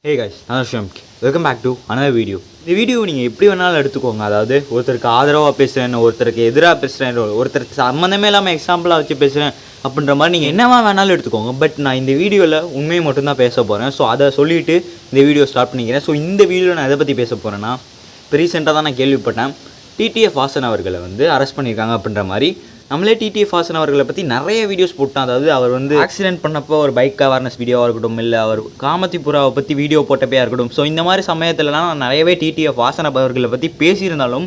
ஹே guys, நான் Shamki. Welcome back to another video. இந்த video நீங்கள் எப்படி வேணாலும் எடுத்துக்கோங்க. அதாவது ஒருத்தருக்கு ஆதரவாக பேசுகிறேன், ஒருத்தருக்கு எதிராக பேசுகிறேன், ஒருத்தருக்கு சம்மந்தமே இல்லாமல் எக்ஸாம்பிளாக வச்சு பேசுகிறேன் அப்படின்ற மாதிரி நீங்கள் என்னவா வேணாலும் எடுத்துக்கோங்க. பட் நான் இந்த வீடியோவில் உண்மையை மட்டும்தான் பேச போகிறேன். ஸோ அதை சொல்லிவிட்டு இந்த வீடியோ ஸ்டார்ட் பண்ணிக்கிறேன். ஸோ இந்த வீடியோவில் நான் எதை பற்றி பேச போகிறேன்னா, இப்போ ரீசெண்டாக தான் நான் கேள்விப்பட்டேன், டிடிஎஃப் வாசன் அவர்களை ஆரெஸ்ட் பண்ணியிருக்காங்க அப்படின்ற மாதிரி. நம்மளே டிடிஎஃப் வாசன் அவர்களை பற்றி நிறைய வீடியோஸ் போட்டோம். அதாவது அவர் ஆக்சிடென்ட் பண்ணப்போ ஒரு பைக் அவேர்னஸ் வீடியோவாக இருக்கட்டும், இல்லை அவர் காமத்திபுராவை பற்றி வீடியோ போட்டப்பையாக இருக்கட்டும். ஸோ இந்த மாதிரி சமயத்துலலாம் நான் நிறையவே டிடிஎஃப் வாசன் அவர்களை பற்றி பேசியிருந்தாலும்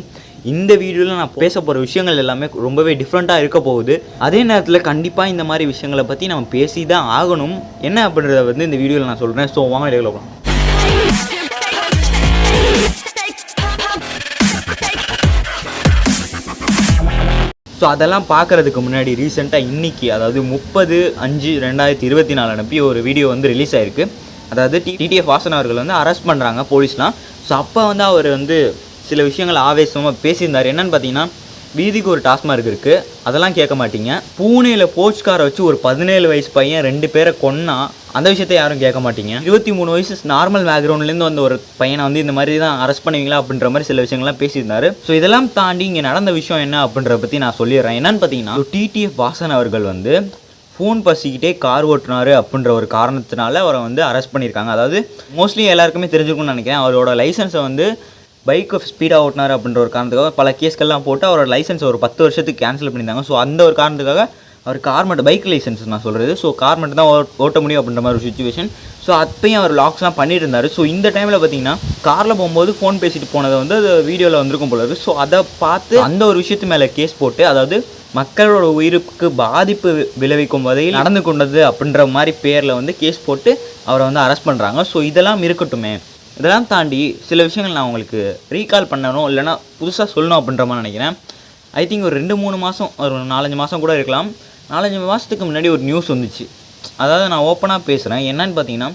இந்த வீடியோவில் நான் பேச போகிற விஷயங்கள் எல்லாமே ரொம்பவே டிஃப்ரெண்ட்டாக இருக்க போகுது. அதே நேரத்தில் கண்டிப்பாக இந்த மாதிரி விஷயங்களை பற்றி நம்ம பேசி தான் ஆகணும். என்ன அப்படின்றத இந்த வீடியோவில் நான் சொல்கிறேன். ஸோ வாங்க வீடியோவில் போகலாம். ஸோ அதெல்லாம் பார்க்குறதுக்கு முன்னாடி ரீசெண்டாக இன்றைக்கி, அதாவது 30/5/2024 அனுப்பி ஒரு வீடியோ ரிலீஸ் ஆகிருக்கு. அதாவது டிடிஎஃப் வாசன் அவர்கள் அரெஸ்ட் பண்ணுறாங்க போலீஸ்லாம். ஸோ அப்போ அவர் சில விஷயங்கள் ஆவேசமாக பேசியிருந்தார். என்னென்னு பார்த்தீங்கன்னா, வீதிக்கு ஒரு டாஸ்மார்க் இருக்குது, அதெல்லாம் கேட்க மாட்டீங்க. பூனேயில் போர்ட்ஸ்காரை வச்சு ஒரு 17 வயசு பையன் 2 பேரை கொன்னா அந்த விஷயத்தை யாரும் கேட்க மாட்டீங்க. 23 வயசு நார்மல் பேக்ரவுண்ட்லேருந்து வந்த ஒரு பையனை இந்த மாதிரி தான் அரெஸ்ட் பண்ணுவீங்களா அப்படின்ற மாதிரி சில விஷயங்கள்லாம் பேசியிருந்தாரு. ஸோ இதெல்லாம் தாண்டி இங்கே நடந்த விஷயம் என்ன அப்படின்றத பற்றி நான் சொல்லிடுறேன். என்னன்னு பார்த்தீங்கன்னா, டிடிஎஃப் வாசன் அவர்கள் ஃபோன் பசிக்கிட்டே கார் ஓட்டுனார் அப்படின்ற ஒரு காரணத்தினால அவரை அரெஸ்ட் பண்ணியிருக்காங்க. அதாவது மோஸ்ட்லி எல்லாருக்குமே தெரிஞ்சிருக்கும்னு நினைக்கிறேன். அவரோட லைசன்ஸை பைக்கை ஸ்பீடாக ஓட்டினார் அப்படின்ற ஒரு காரணத்துக்காக பல கேஸ்கள்லாம் போட்டு அவரோட லைசன்ஸை ஒரு 10 வருஷத்துக்கு கேன்சல் பண்ணியிருந்தாங்க. ஸோ அந்த ஒரு காரணத்துக்காக அவர் கார் மட்டும், பைக் லைசன்ஸ் நான் சொல்கிறது, ஸோ கார் மட்டும் தான் ஓட்ட முடியும் அப்படின்ற மாதிரி ஒரு சுச்சுவேஷன். ஸோ அப்பையும் அவர் லாக்ஸ்லாம் பண்ணிட்டு இருந்தார். ஸோ இந்த டைமில் பார்த்தீங்கன்னா, காரில் போகும்போது ஃபோன் பேசிட்டு போனதை அது வீடியோவில் வந்திருக்கும் போல இருக்குது. ஸோ அதை பார்த்து அந்த ஒரு விஷயத்து மேலே கேஸ் போட்டு, அதாவது மக்களோட உயிருக்கு பாதிப்பு விளைவிக்கும் வகையில் நடந்து கொண்டது அப்படின்ற மாதிரி பேரில் கேஸ் போட்டு அவரை அரெஸ்ட் பண்ணுறாங்க. ஸோ இதெல்லாம் இருக்கட்டுமே, இதெல்லாம் தாண்டி சில விஷயங்கள் நான் உங்களுக்கு ரீகால் பண்ணணும், இல்லைனா புதுசாக சொல்லணும் அப்படின்ற மாதிரி நினைக்கிறேன். ஐ திங்க் ஒரு 2-3 மாதம், ஒரு 4-5 மாதம் கூட இருக்கலாம். 4-5 மாதத்துக்கு முன்னாடி ஒரு நியூஸ் வந்துச்சு. அதாவது நான் ஓப்பனாக பேசுகிறேன். என்னன்னு பார்த்தீங்கன்னா,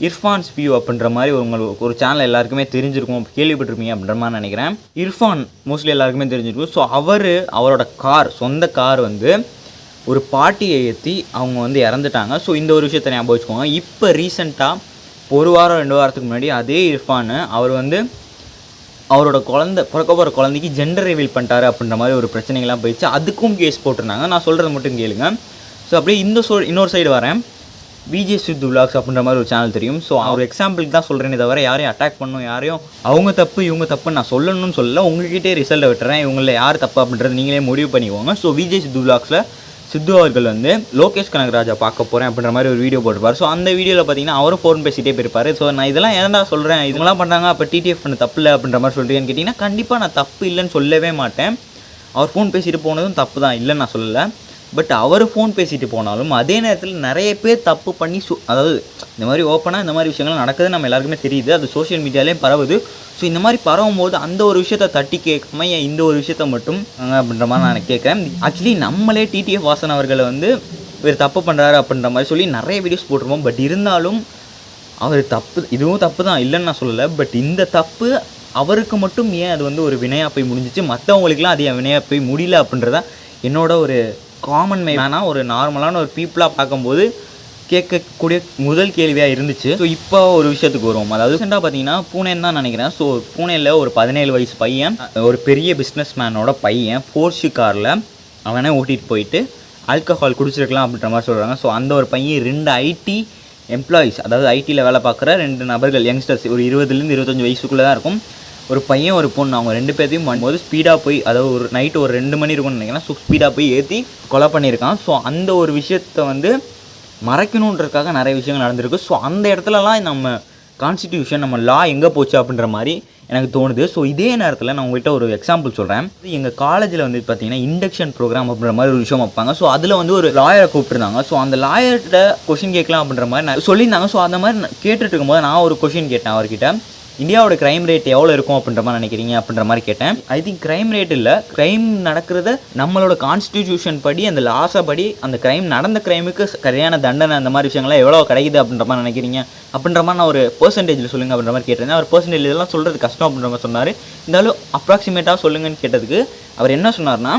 இர்ஃபான்ஸ் வியூ அப்படின்ற மாதிரி உங்களுக்கு ஒரு சேனல் எல்லாருக்குமே தெரிஞ்சிருக்கும், கேள்விப்பட்டிருப்பீங்க அப்படின்ற மாதிரி நினைக்கிறேன். இர்ஃபான் மோஸ்ட்லி எல்லாருக்குமே தெரிஞ்சிருக்கும். ஸோ அவரோட கார், சொந்த கார் ஒரு பாட்டியை ஏற்றி அவங்க இறந்துட்டாங்க. ஸோ இந்த ஒரு விஷயத்தை ஞாபகம் வச்சுக்கோங்க. இப்போ ரீசெண்டாக 1 வாரம் 2 வாரத்துக்கு முன்னாடி அதே இர்ஃபான் அவர் அவரோட பிறக்க போகிற குழந்தைக்கு ஜெண்டர் ரிவீல் பண்ணிட்டாரு அப்படின்ற மாதிரி ஒரு பிரச்சனைகள்லாம் போயிடுச்சு. அதுக்கும் கேஸ் போட்டிருந்தாங்க. நான் சொல்கிறது மட்டும் கேளுங்க. ஸோ அப்படியே இன்னொரு சைடு வரேன். விஜே சித்து விலாக்ஸ் அப்படின்ற மாதிரி ஒரு சேனல் தெரியும். ஸோ அவர் எக்ஸாம்பிளுக்கு தான் சொல்கிறேனே தவிர யாரையும் அட்டாக் பண்ணணும், யாரையும் அவங்க தப்பு இவங்க தப்புன்னு நான் சொல்லணும்னு சொல்லலை. உங்கள்கிட்டே ரிசல்ட்டை விட்டுறேன். இவங்களில் யார் தப்பு அப்படின்றது நீங்களே முடிவு பண்ணிக்கோங்க. ஸோ விஜே சித்து விலாக்ஸில் சித்து அவர்கள் லோகேஷ் கனகராஜா பார்க்க போகிறேன் அப்படின்ற மாதிரி ஒரு வீடியோ போட்டிருப்பார். ஸோ அந்த வீடியோவில் பார்த்தீங்கன்னா அவரும் ஃபோன் பேசிகிட்டே போயிருப்பார். ஸோ நான் இதெல்லாம் ஏன்டா சொல்கிறேன், இதெல்லாம் பண்ணுறாங்க, அப்போ டிடிஎஃப் பண்ண தப்பு இல்லை அப்படின்ற மாதிரி சொல்கிறீங்கன்னு கேட்டிங்கன்னா, கண்டிப்பாக நான் தப்பு இல்லைன்னு சொல்லவே மாட்டேன். அவர் ஃபோன் பேசிட்டு போனதும் தப்பு தான், இல்லைன்னு நான் சொல்லலை. பட் அவர் ஃபோன் பேசிட்டு போனாலும் அதே நேரத்தில் நிறைய பேர் தப்பு பண்ணி அதாவது இந்த மாதிரி ஓப்பனாக இந்த மாதிரி விஷயங்கள் நடக்குது, நம்ம எல்லாருக்குமே தெரியுது, அது சோஷியல் மீடியாலேயும் பரவுது. ஸோ இந்த மாதிரி பரவும் போது அந்த ஒரு விஷயத்தை தட்டி கேட்காம இந்த ஒரு விஷயத்த மட்டும் அப்படின்ற மாதிரி நான் கேட்குறேன். ஆக்சுவலி நம்மளே டிடிஎஃப் வாசன் அவர்களை இவர் தப்பு பண்ணுறாரு அப்படின்ற மாதிரி சொல்லி நிறைய வீடியோஸ் போட்டிருப்போம். பட் இருந்தாலும் அவர் தப்பு, இதுவும் தப்பு தான், இல்லைன்னு நான் சொல்லலை. பட் இந்த தப்பு அவருக்கு மட்டும் ஏன் அது ஒரு வினையாக போய் முடிஞ்சிச்சு, மற்றவங்களுக்குலாம் அது ஏன் வினையாக போய் முடியல அப்படின்றத என்னோட ஒரு காமன் மேனாக, ஒரு நார்மலான ஒரு பீப்புளாக பார்க்கும்போது கேட்கக்கூடிய முதல் கேள்வியாக இருந்துச்சு. ஸோ இப்போ ஒரு விஷயத்துக்கு வருவோம். அதாவது ரீசெண்டாக பார்த்தீங்கன்னா பூனேன்னு தான் நினைக்கிறேன். ஸோ பூனேயில் ஒரு 17 வயசு பையன், ஒரு பெரிய பிஸ்னஸ் மேனோட பையன் போர்ஷு காரில் அவனே ஓட்டிகிட்டு போயிட்டு ஆல்கஹால் குடிச்சிருக்கலாம் அப்படின்ற மாதிரி சொல்கிறாங்க. ஸோ அந்த ஒரு பையன் 2 ஐடி எம்ப்ளாயீஸ், அதாவது ஐடியில் வேலை பார்க்குற 2 நபர்கள், யங்ஸ்டர்ஸ், ஒரு 20-25 வயசுக்குள்ளே தான் இருக்கும். ஒரு பையன் ஒரு பொண்ணு, அவங்க 2 பேர்த்தையும் பண்ணும்போது ஸ்பீடாக போய், அதாவது ஒரு நைட்டு ஒரு 2 மணி இருக்கும்னு நினைக்கிறேன். ஸோ ஸ்பீடாக போய் ஏற்றி கொலை பண்ணியிருக்கான். ஸோ அந்த ஒரு விஷயத்தை மறைக்கணுன்றதுக்காக நிறைய விஷயங்கள் நடந்திருக்கு. ஸோ அந்த இடத்துலலாம் நம்ம கான்ஸ்டிடியூஷன், நம்ம லா எங்கே போச்சு அப்படின்ற மாதிரி எனக்கு தோணுது. ஸோ இதே நேரத்தில் நான் உங்கள்கிட்ட ஒரு எக்ஸாம்பிள் சொல்கிறேன். எங்கள் காலேஜில் பார்த்தீங்கன்னா இண்டக்ஷன் ப்ரோக்ராம் அப்படின்ற மாதிரி ஒரு விஷயம் வைப்பாங்க. ஸோ அதில் ஒரு லாயரை கூப்பிட்டுருந்தாங்க. ஸோ அந்த லாயர்கிட்ட கொஷின் கேட்கலாம் அப்படின்ற மாதிரி நான் சொல்லியிருந்தாங்க. ஸோ அந்த மாதிரி கேட்டுட்டு இருக்கும்போது நான் ஒரு கொஷின் கேட்டேன் அவர்கிட்ட. இந்தியாவோட க்ரைம் ரேட் எவ்வளோ இருக்கும் அப்படின்ற மாதிரி நினைக்கிறீங்க அப்படின்ற மாதிரி கேட்டேன். ஐ திங்க் க்ரைம் ரேட் இல்லை, க்ரைம் நடக்கிறத நம்மளோட கான்ஸ்டிடியூஷன் படி, அந்த லாஸை படி, அந்த க்ரைம் நடந்த க்ரைமுக்கு சரியான தண்டனை, அந்த மாதிரி விஷயங்கள்லாம் எவ்வளோ கிடைக்குது அப்படின்ற மாதிரி நினைக்கிறீங்க அப்படின்ற மாதிரி நான் ஒரு பெர்சன்டேஜில் சொல்லுங்கள் அப்படின்ற மாதிரி கேட்டிருந்தேன். அவர் பெர்சன்டேஜ் இதெல்லாம் சொல்கிறது கஷ்டம் அப்படின்ற மாதிரி சொன்னார். இருந்தாலும் அப்ராக்சிமேட்டாக சொல்லுங்கன்னு கேட்டதுக்கு அவர் என்ன சொன்னார்னா,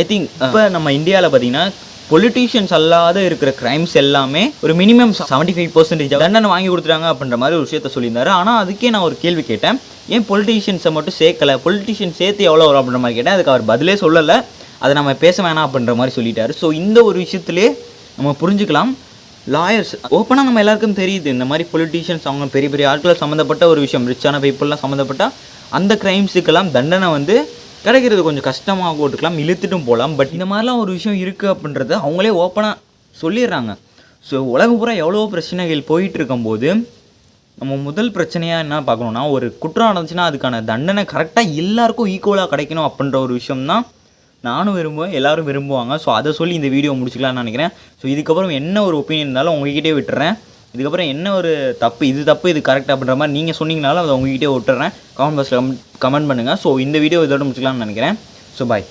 ஐ திங்க் இப்போ நம்ம இந்தியாவில் பார்த்தீங்கன்னா பொலிட்டீஷியன்ஸ் அல்லாத இருக்கிற கிரைம்ஸ் எல்லாமே ஒரு மினிமம் 75% தண்டனை வாங்கி கொடுத்துட்டாங்க அப்படின்ற மாதிரி ஒரு விஷயத்த சொல்லியிருந்தாரு. ஆனால் அதுக்கே நான் ஒரு கேள்வி கேட்டேன், ஏன் பொலிட்டீஷியன்ஸை மட்டும் சேர்க்கலை, பொலிட்டீஷியன் சேர்த்து எவ்வளோ வரும் அப்படின்ற மாதிரி கேட்டேன். அதுக்கு அவர் பதிலே சொல்லலை, அதை நம்ம பேச வேணாம் அப்படின்ற மாதிரி சொல்லிட்டாரு. ஸோ இந்த ஒரு விஷயத்துலேயே நம்ம புரிஞ்சுக்கலாம், லாயர்ஸ் ஓப்பனாக நம்ம எல்லாருக்கும் தெரியுது இந்த மாதிரி பொலிட்டீஷியன்ஸ் அவங்க பெரிய பெரிய ஆட்களை சம்மந்தப்பட்ட ஒரு விஷயம், ரிச்சான பீப்புளெலாம் சம்மந்தப்பட்ட அந்த கிரைம்ஸுக்கெல்லாம் தண்டனை வந்து கிடைக்கிறது கொஞ்சம் கஷ்டமாக போட்டுக்கலாம், இழுத்துட்டும் போகலாம். பட் இந்த மாதிரிலாம் ஒரு விஷயம் இருக்குது அப்படின்றத அவங்களே ஓப்பனாக சொல்லிடுறாங்க. ஸோ உலகம் பூரா எவ்வளோ பிரச்சனைகள் போயிட்டு இருக்கும்போது நம்ம முதல் பிரச்சனையாக என்ன பார்க்கணுன்னா, ஒரு குற்றம் நடந்துச்சுன்னா அதுக்கான தண்டனை கரெக்டாக எல்லாருக்கும் ஈக்குவலாக கிடைக்கணும் அப்படின்ற ஒரு விஷயம் தான் நானும் விரும்புவேன், எல்லோரும் விரும்புவாங்க. ஸோ அதை சொல்லி இந்த வீடியோ முடிச்சுக்கலாம்னு நினைக்கிறேன். ஸோ இதுக்கப்புறம் என்ன ஒரு ஒப்பீனியன் இருந்தாலும் உங்ககிட்டே விட்டுறேன். இதுக்கப்புறம் என்ன ஒரு தப்பு இது கரெக்ட் அப்படின்ற மாதிரி நீங்கள் சொன்னீங்கனாலும் அதை உங்ககிட்டே விட்டுறேன். கமெண்ட் பாக்ஸில் கமெண்ட் பண்ணுங்கள். ஸோ இந்த வீடியோ இதோட முடிச்சுக்கலாம்னு நினைக்கிறேன். So bye.